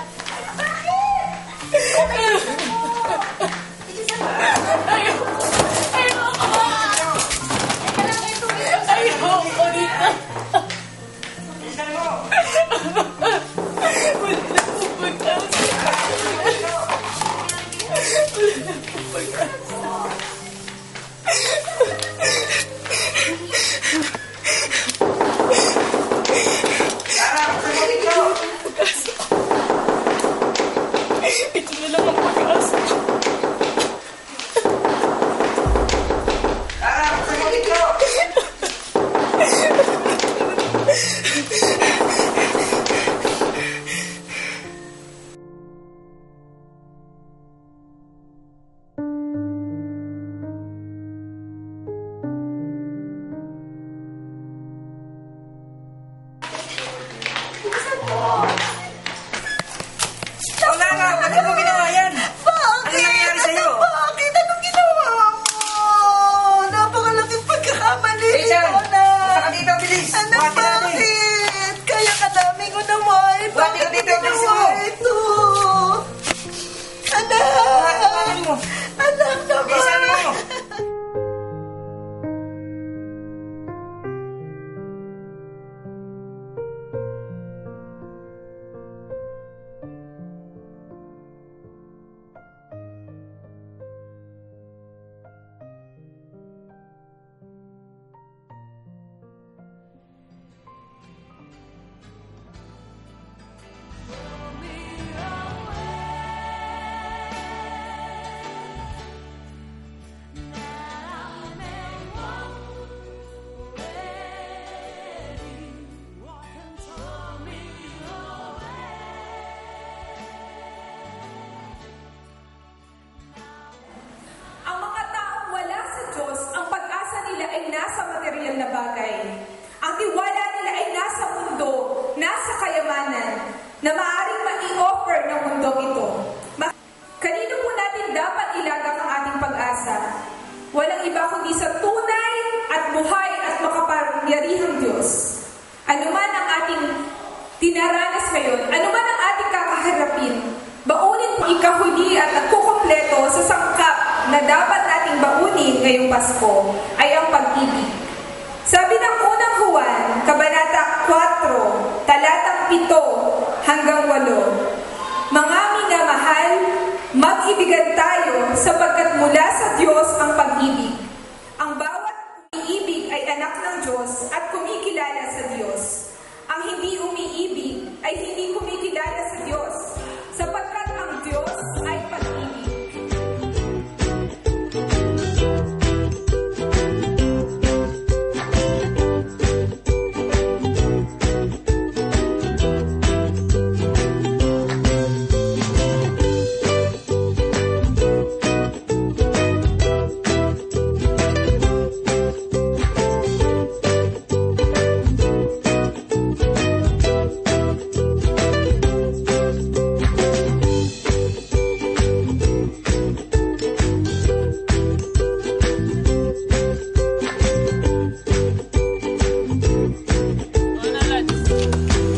Ito na lang ang pag-asa. Wala nga! Bakit mo ginawa yan? Bakit? Ano nangyari sa'yo? Bakit? Anong ginawa mo? Napakalaking pagkakamali Hey, Chan! nito, anak. Basta ka dito, bilis! Anak, Buhati natin! bakit? Kaya ka namin unawain. Buhati ka Bakit dito, mo bilis mo! ginawa ito? Anak! Buhati mo! Anak Bilisan mo! naman! Ang mga taong wala sa Diyos, ang pag-asa nila ay nasa material na bagay. Ang tiwala nila ay nasa mundo, nasa kayamanan, na maaaring ma-i-offer ng mundong ito. Kanino po natin dapat ilagak ang ating pag-asa? Walang iba kundi sa tunay at buhay at makapangyarihang Diyos. Ano man ang ating tinaranas ngayon, ano man ang ating kakaharapin, baunin po ikahuli at nagkukumpleto sa sangkap na dapat nating baunin ngayong Pasko ay ang pag-ibig. Sabi ng unang Juan, Kabanata 4, talatang 7 hanggang 8, Mga minamahal, mag-ibigan tayo sapagkat mula sa Diyos ang pag-ibig. Ang bawat umiibig ay anak ng Diyos at kumikilala sa Diyos. Ang hindi umiibig ay hindi kumikilala sa Diyos, sapagkat ang Diyos ay pag-ibig.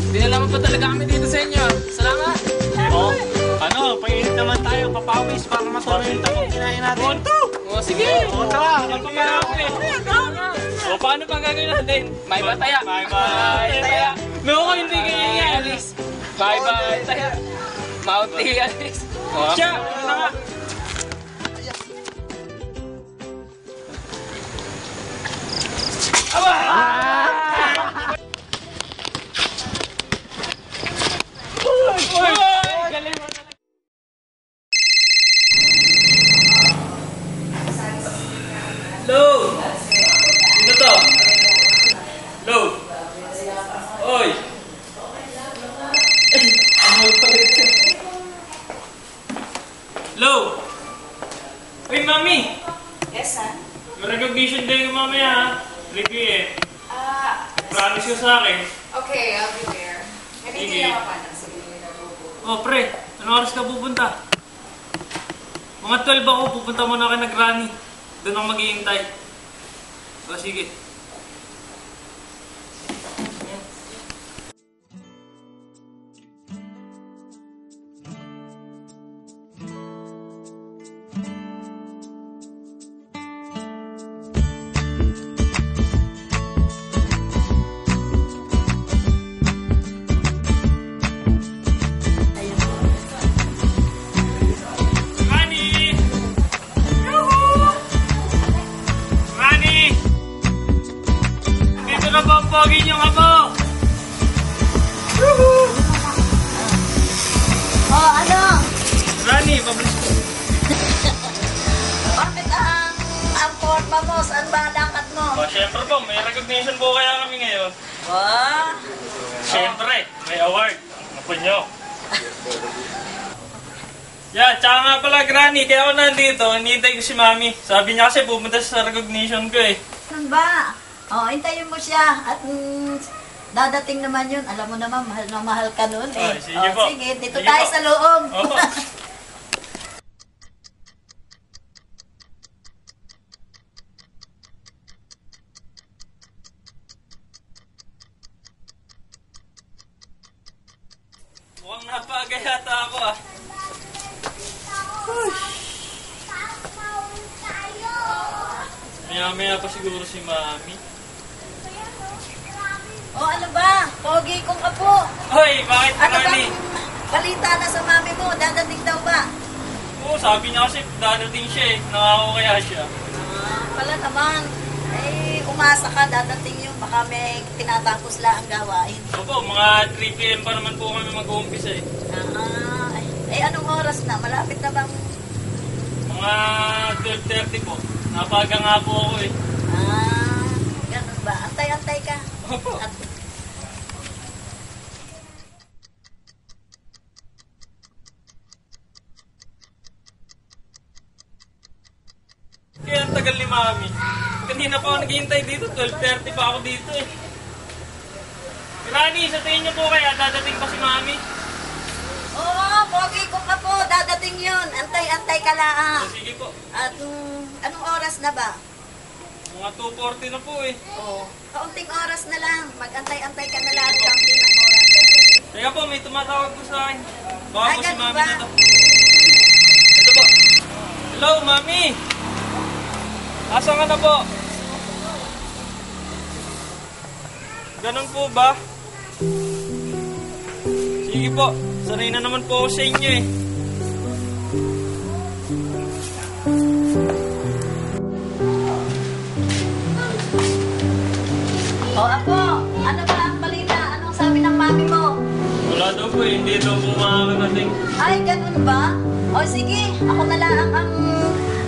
Dinala mo pa talaga kami dito sa inyo. Salamat! Oh, ano, painit naman tayo, papawis para matuloy yung tapong kinain natin. O sige! O, tara, magpaparami. O paano pang gagawin natin? May bataya! Bye-bye. Taya! Naku, hindi ganyan, Alice! Bye-bye! Taya! Mauti, Alice! Siya, ano na nga? Ligi, promise ko sa akin. Okay, I'll be there. Hindi Sige. naman pa na. Sige, Oh, pre, anong oras ka pupunta? Mga 12 ako, pupunta muna kayo nag-Rani. Doon ako maghihintay. O, sige. Rani! Rani! Dito na ba ang pogi niyong amo? Oh, ano? Rani, pablis ko. Bakit ang forma mo? Saan ba lakad mo? Siyempre po, may recognition po kaya kami ngayon. Wow! Siyempre, may award. Ano po nyo? Yeah, tsaka nga pala, Granny, kaya ako nandito, hinihintay ko si Mami. Sabi niya kasi pumunta sa recognition ko eh. Ano ba? Oh, hintayin mo siya. At dadating naman yun. Alam mo naman, mahal na mahal ka nun eh. Ay, sige po. Sige, dito Sige tayo po. sa loob. Opo. Mukhang napagayata ako ah. Maya-maya pa siguro si Mami. Oh, ano ba? Pogi kong apo. Hoy, bakit Ano ba? Granny? Balita na sa mami mo. Dadating daw ba? Oo, sabi niya kasi dadating siya eh. Nangako kaya siya. Pala naman. Eh, umasa ka. Dadating yun. Baka may tinatapos lang ang gawain. Opo, mga 3 PM pa naman po kami mag-uumpisa eh. Anong oras na? Malapit na bang... Mga 12:30 po. Napaga nga po ako eh. Ganun ba? Antay-antay ka. Opo. Kaya ang tagal ni Mami. Kanina pa ako naghihintay dito, 12:30 pa ako dito eh. Granny, sa tingin niyo po kaya dadating pa si Mami? Oo, pogi kong apo. Dadating yun. Antay-antay ka lang. Sige po. At anong oras na ba? Mga 2:40 na po eh. Oo. Kaunting oras na lang. Mag-antay-antay ka na lang. Kaunting ng oras. Teka po, may tumatawag po sa akin. Baka po si ganun Mami ba? na to. Ito po. Hello, Mami! Asan ka na po? Ganun po ba? Sige po, sanay na naman po ako sa inyo eh. O apo, ano ba ang balita? Anong sabi ng mami mo? Wala daw po eh, hindi daw po makakarating. Ay, ganun ba? O sige, ako na lang ang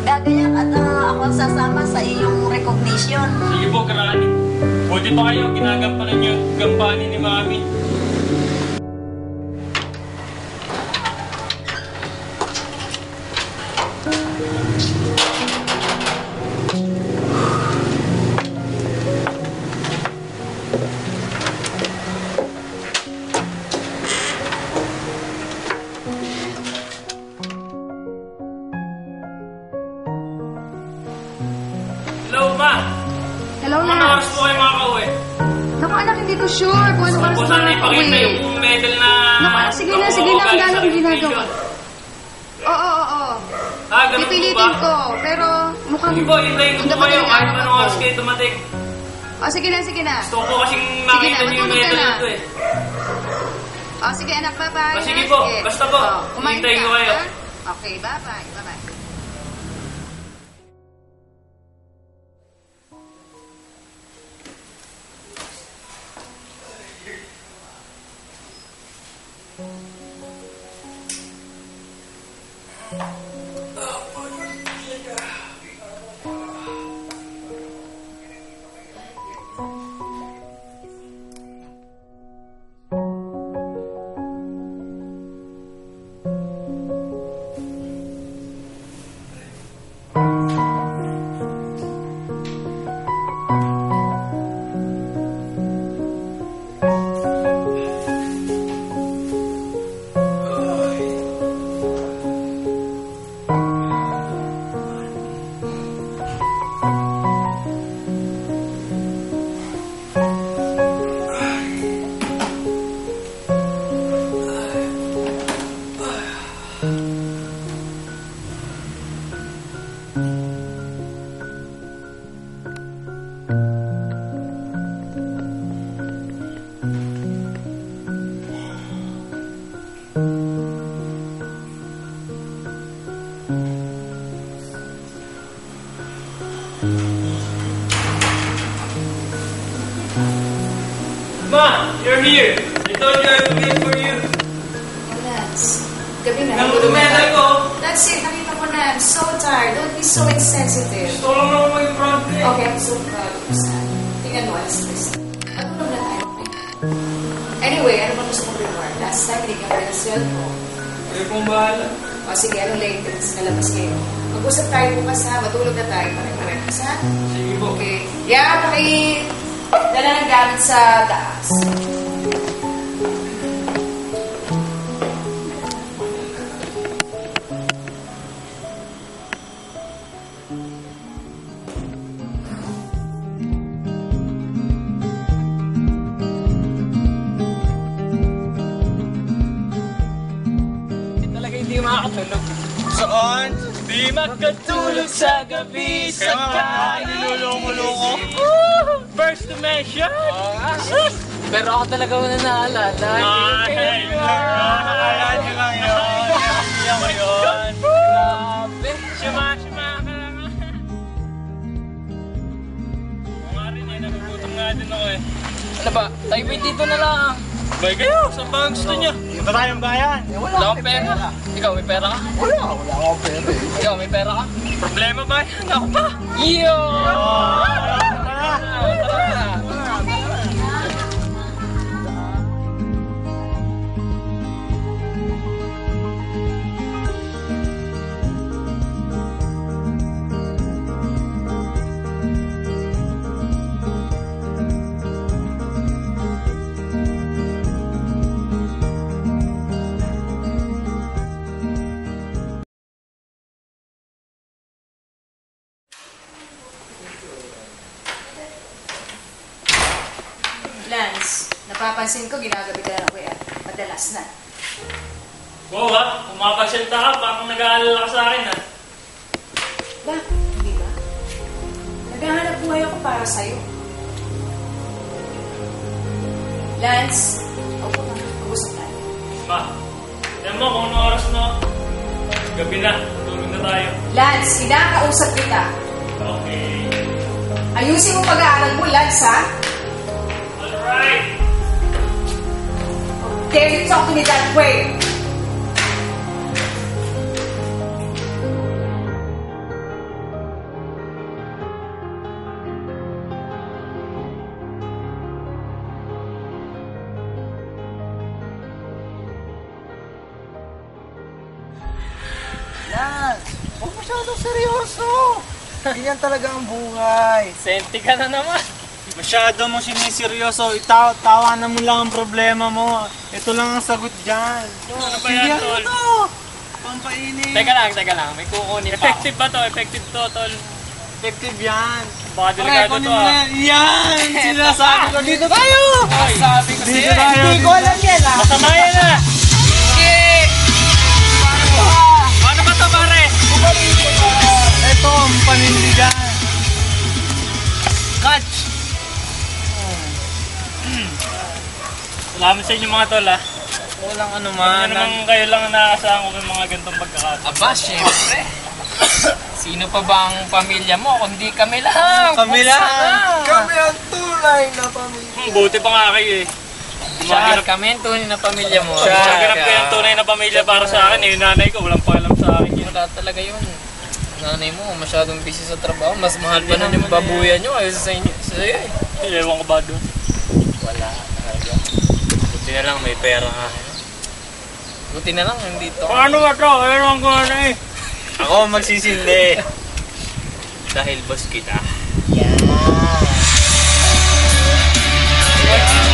gagayak at ako ang sasama sa iyong recognition. Sige po, Granny. Buti pa kayo, ginagampanan niyo yung gampanin ni Mami. Hello, Ma! Hello, Ano Lance. oras po kayo makakauwi? Naku, anak, hindi ko sure kung ano Gusto oras ko na sana ipakita nakauwi. yung medal na... Naku, anak, sige na, sige na. Ang dami kong ginagawa. Oo. Ganun po Pipilitin ba? ko, pero mukhang... Sige po, hintayin ko po dapat kayo yung kahit araw anong oras ako. kayo tumating. Sige na. Gusto ko po kasing Sige makita na, niyo yung matulog ka medal na. na ito eh. Sige, anak, bye-bye. Sige ha? po, basta po. Kumain Hintayin ka, ko kayo. ha? Okay, bye-bye. Ma, you're here. I told you I would wait for you. Lance, gabi na. Nagtutumeda ko. That's it, nakita ko na. I'm so tired. Don't be so insensitive. Gusto lang naman maging proud eh. Okay, I'm so proud of you, son. Tingnan mo, alas tres. Matulog na tayo, okay? Anyway, ano ba gusto mong reward? Last time, hindi ka pa rin cellphone. Kayo pong bahala. O sige, anong latest? Nalabas kayo. Mag-usap tayo bukas ha. Matulog na tayo. Pare-parehas ha? Sige po. Okay. Yeah, dala ng gamit sa taas. Talaga hindi makakatulog. Saan? Di makatulog sa gabi sa Nilulong-ulong ko. First to mention. Pero ako talaga muna naalala. Ay, naalala niyo lang yun. Iyan mo yun. Grabe. Shima ka lang. Oo nga rin eh, nagugutom nga din ako eh. Ano ba? Tayo ba dito na lang? Bay kayo, saan ba ang gusto niyo? Punta tayong bayan. Wala akong pera. Ikaw, may pera ka? Wala akong pera eh. Ikaw, may pera ka? Problema ba? Ako pa. Yo! Lance, napapansin ko ginagabi ka na ng kuya. Madalas na. Oo ha, pumapasyenta ka, parang nag-aalala ka sa akin ha. Bakit? Hindi ba? Naghahanap buhay ako para sa'yo. Lance, ako na. Mag-usap tayo. Ma, alam mo kung anong oras na. Gabi na, tulog na tayo. Lance, kinakausap kita. Okay. Ayusin mo pag-aaral mo, Lance, ha? Alright. Dare you talk to me that way? Lance, huwag masyadong seryoso. Ganyan talaga ang buhay. Senti ka na naman. Masyado mo siniseryoso. Tawanan mo lang ang problema mo. Ito lang ang sagot dyan. Ano ba yan, Tol? Ito! Pampainit. Teka lang. May kukunin pa. Effective ba to? Effective to, Tol. Effective yan. Baka delikado to ah. Yan! Sinasabi ko dito tayo! Sabi ko Dito tayo. Hindi ko alam yan ah. Masama yan ah. Paano ba to, pare? Ito ang panindigan. Catch! Salamat sa inyo mga tol ah. Walang ano Ano naman kayo lang naasahan ko ng mga ganitong pagkakataon. Aba, syempre. Sino pa ba ang pamilya mo kundi kami lang? Kami lang! Kami ang tunay na pamilya. Buti pa nga kayo eh. Siya, kami ang tunay na pamilya mo. Maganap ko yung tunay na pamilya para sa akin eh. Yung nanay ko walang pakialam sa akin yun. Wala talaga yun. Nanay mo, masyadong busy sa trabaho. Mas mahal pa nun yung babuyan nyo ayos sa inyo. Sa'yo eh. Ewan ko ba doon? Wala talaga. Buti na lang may pera nga. Buti na lang nandito. Paano ba to? Ewan ko na eh. Ako magsisindi. Dahil boss kita.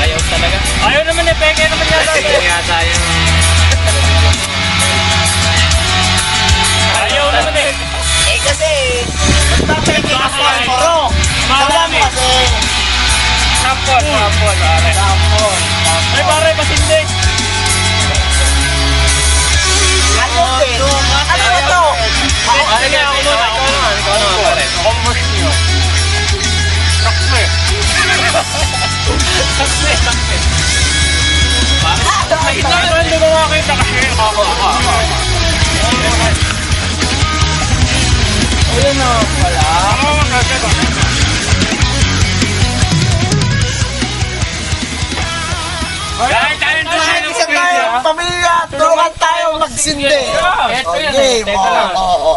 Ayaw talaga. Ayaw naman eh. Peke naman yata. Sige yata yun. Ayaw naman eh. Eh kasi, basta peke ka sponsor. Marami. Sampon, pare. Sampon. Ay pare, pasindi. Ano to? Ano ba to? Sige, ako muna. Ikaw naman, pare. Ako mas niyo. Sakme. Sakme. Hindi ko makakita kasi. Ayun na pala. pamilya, tulungan tayo magsindi. Eto yan. Game. Teka lang.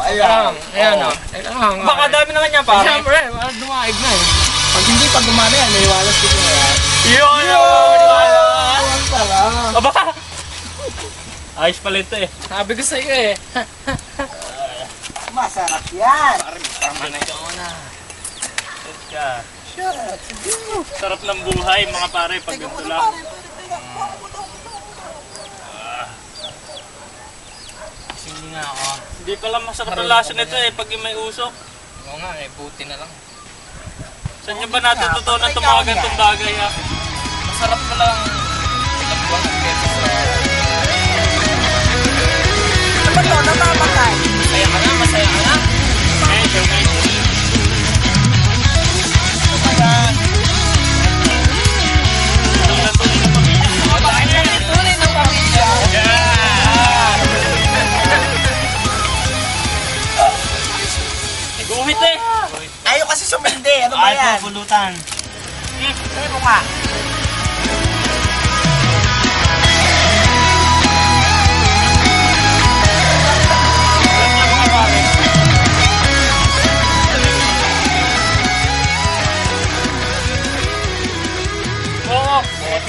Ayan. Ayan o. Baka dami naman yan, pare. Siyempre, dumaig na eh. Pag hindi pag gumana yan, may walas dito na yan. Yun! Aba! Ayos pala ito eh. Sabi ko sa'yo eh. Masarap yan. Tama na ito na. Sarap ng buhay mga pare pag ganito lang. Hindi nga ako. Hindi pala masarap ang lasa nito eh pag may usok. Oo nga eh, buti na lang. Saan nyo ba natututunan itong mga ganitong bagay ha? Masarap pala ang buwan ng keto sa... Ano ba ito? Namamatay. Masaya ka na, masaya ka na. Medyo. Tunay ng pamilya. Guhit eh. Ayaw kasi sumindi. Ano ba yan? Ay, pulutan. Sabi mo nga. Oo,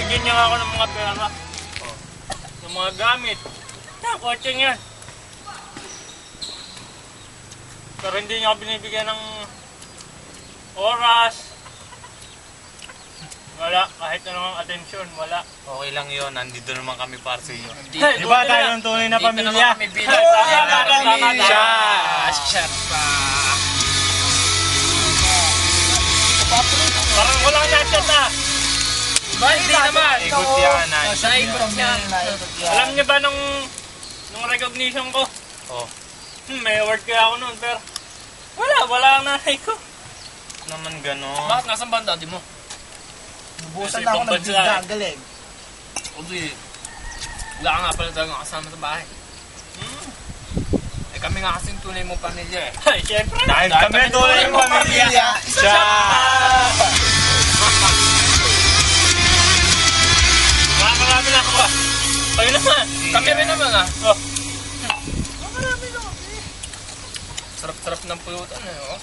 bigyan niya ako ng mga pera. Ng mga gamit. Kotse niya. Pero hindi niya ako binibigyan ng oras. Wala, kahit anong atensyon, wala. Okay lang yun, nandito naman kami para sa iyo. Di ba tayo ng tunay na pamilya? Pamilya! Parang walang nasa na. Hindi naman. Ikot yan, Naikot yan. Alam niyo ba nung recognition ko? Oh. May award kaya ako noon, pero wala ang nanay ko. Naman gano'n. Bakit nasan ba ang daddy mo? Busan na ako ng bigla, galing. Hindi. Wala ka nga pala talagang kasama sa bahay. Eh kami nga kasing tunay mong pamilya eh. Ay, syempre. Dahil kami tunay mong pamilya. Siya! Marami na ako. Kayo naman. Kami rin naman ah. Oh. Sarap-sarap ng pulutan eh oh.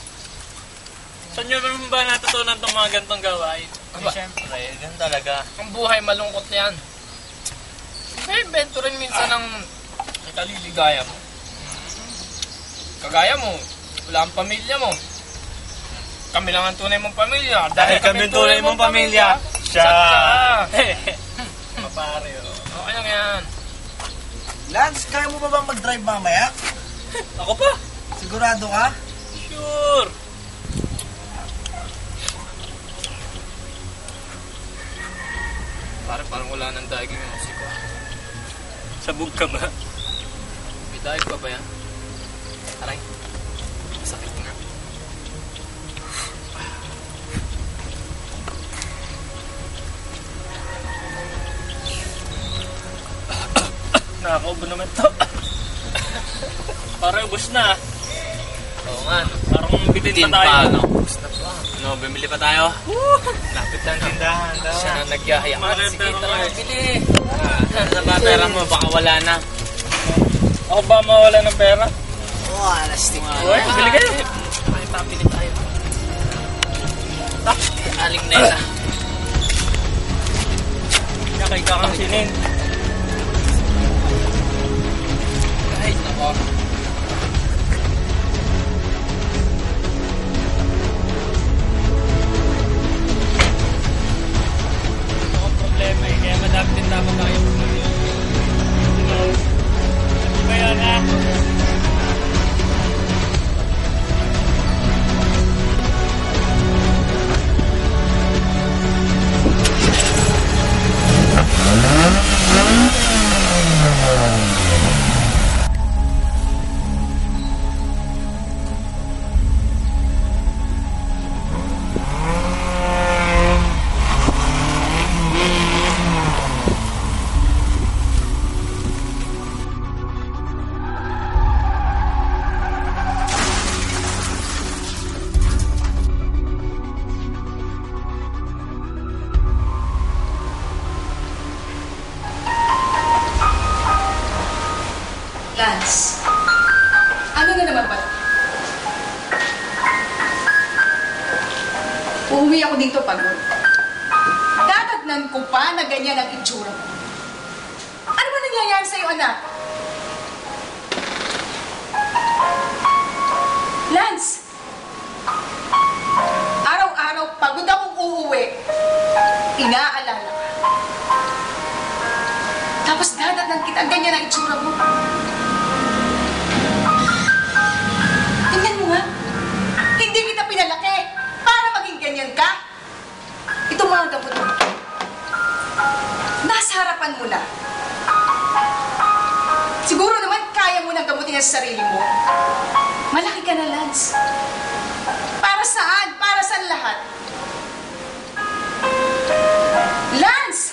Saan nyo naman ba natutunan itong mga gantong gawain? Aba, Siyempre, ganun talaga. ang buhay malungkot yan. May invento rin minsan ng ikaliligaya mo. Kagaya mo, wala ang pamilya mo. Kami lang ang tunay mong pamilya. Dahil kami tunay mong pamilya. Siya! Mapare oh. Okay lang yan. Lance, kaya mo ba bang mag-drive mamaya? Ako pa? Sigurado ka? Sure! Parang wala nang daiging yung musika. Sabog ka ba? May daig pa ba yan? Aray. Sakit nga. Nakakaubo naman to. Parang ubos na. Oo nga. Parang bitin pa tayo. No? Gusto pa. No, bumili pa tayo. Lapit ng tindahan daw. Siya na nagyahayak. Sige, tara, bili. Sa ba pera mo, baka wala na. Ako ba mawala ng pera? Oo, alastik. Uy, bili kayo. Ay, pabili tayo. Aling neta. Kaya kang sinin. Kahit nako. Problema eh, kaya madami din dapat tayo. Kaya nga. huminto pagod. Dadagnan ko pa na ganyan ang itsura mo. Ano ba nangyayari sa'yo, anak? Lance! Araw-araw, pagod akong uuwi. Inaalala ka. Tapos dadagnan kita, ganyan ang itsura mo. Tingnan mo nga. Hindi kita pinalaki para maging ganyan ka. Ito mga gamot mo. Nasa harapan mo na. Siguro naman kaya mo nang gamutin ang sarili mo. Malaki ka na, Lance. Para saan? Para saan lahat? Lance!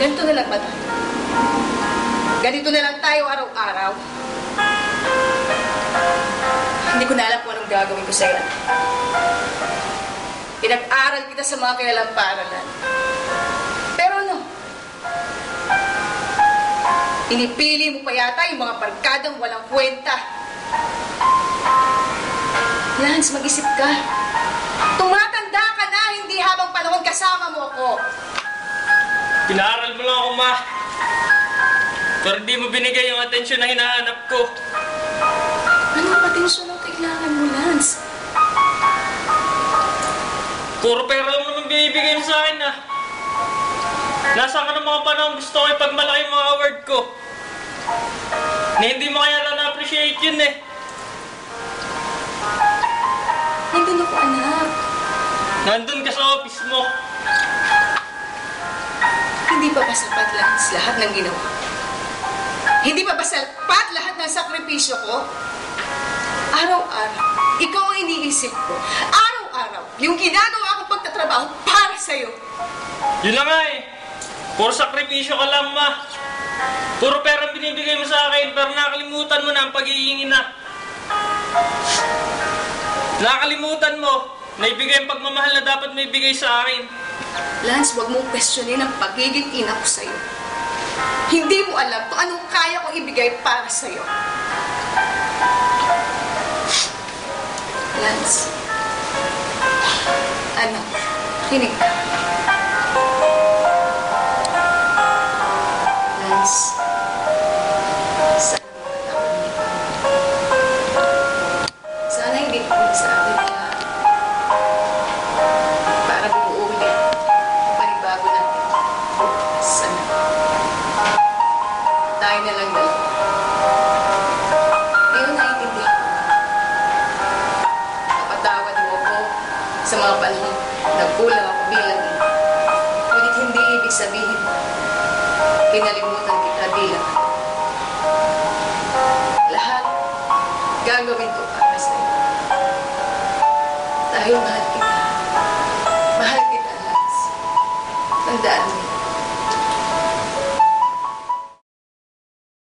Ganito na lang ba tayo? Ganito na lang tayo araw-araw. Hindi ko na alam kung anong gagawin ko sa'yo. Pinag-aral kita sa mga kilalang paaralan. Pero ano? Pinipili mo pa yata yung mga barkadang walang kwenta. Lance, mag-isip ka. Tumatanda ka na, hindi habang panahon kasama mo ako. Pinaaral mo lang ako, Ma. Pero di mo binigay yung atensyon na hinahanap ko. Anong atensyon ang kailangan mo, Lance? Puro pera lang naman binibigay mo sa akin, ah. Nasaan ka ng mga panahon gusto ko ipagmalaki yung mga award ko. Na hindi mo kaya lang na-appreciate yun, eh. Nandun ako, anak. Nandun ka sa office mo. Hindi pa ba sapat, Lance, lahat ng ginawa? Hindi pa ba sapat lahat ng sakripisyo ko? Araw-araw, ikaw ang iniisip ko. Araw-araw, yung ginagawa kong pagtatrabaho para sa'yo. Yun na nga, eh. Puro sakripisyo ka lang, Ma. Puro pera binibigay mo sa akin, pero nakalimutan mo na ang pag-iingi na. Nakalimutan mo na ibigay ang pagmamahal na dapat may bigay sa akin. Lance, huwag mong questionin ang pagiging ina ko sa'yo. Hindi mo alam kung anong kaya kong ibigay para sa'yo. Lance, anak, kinig ka. Lance, sana hindi ko sa akin na para buo ulit panibago natin. Sana. Tayo na lang dalawa. Ngayon naiintindihan ko. Napatawad mo ako sa mga panahon nagkulang ako bilang ina. Ngunit hindi ibig sabihin kinalimutan kita bilang ina. Lahat gagawin ko para sa'yo. Dahil mahal kita. Mahal kita, Lance. Tandaan mo.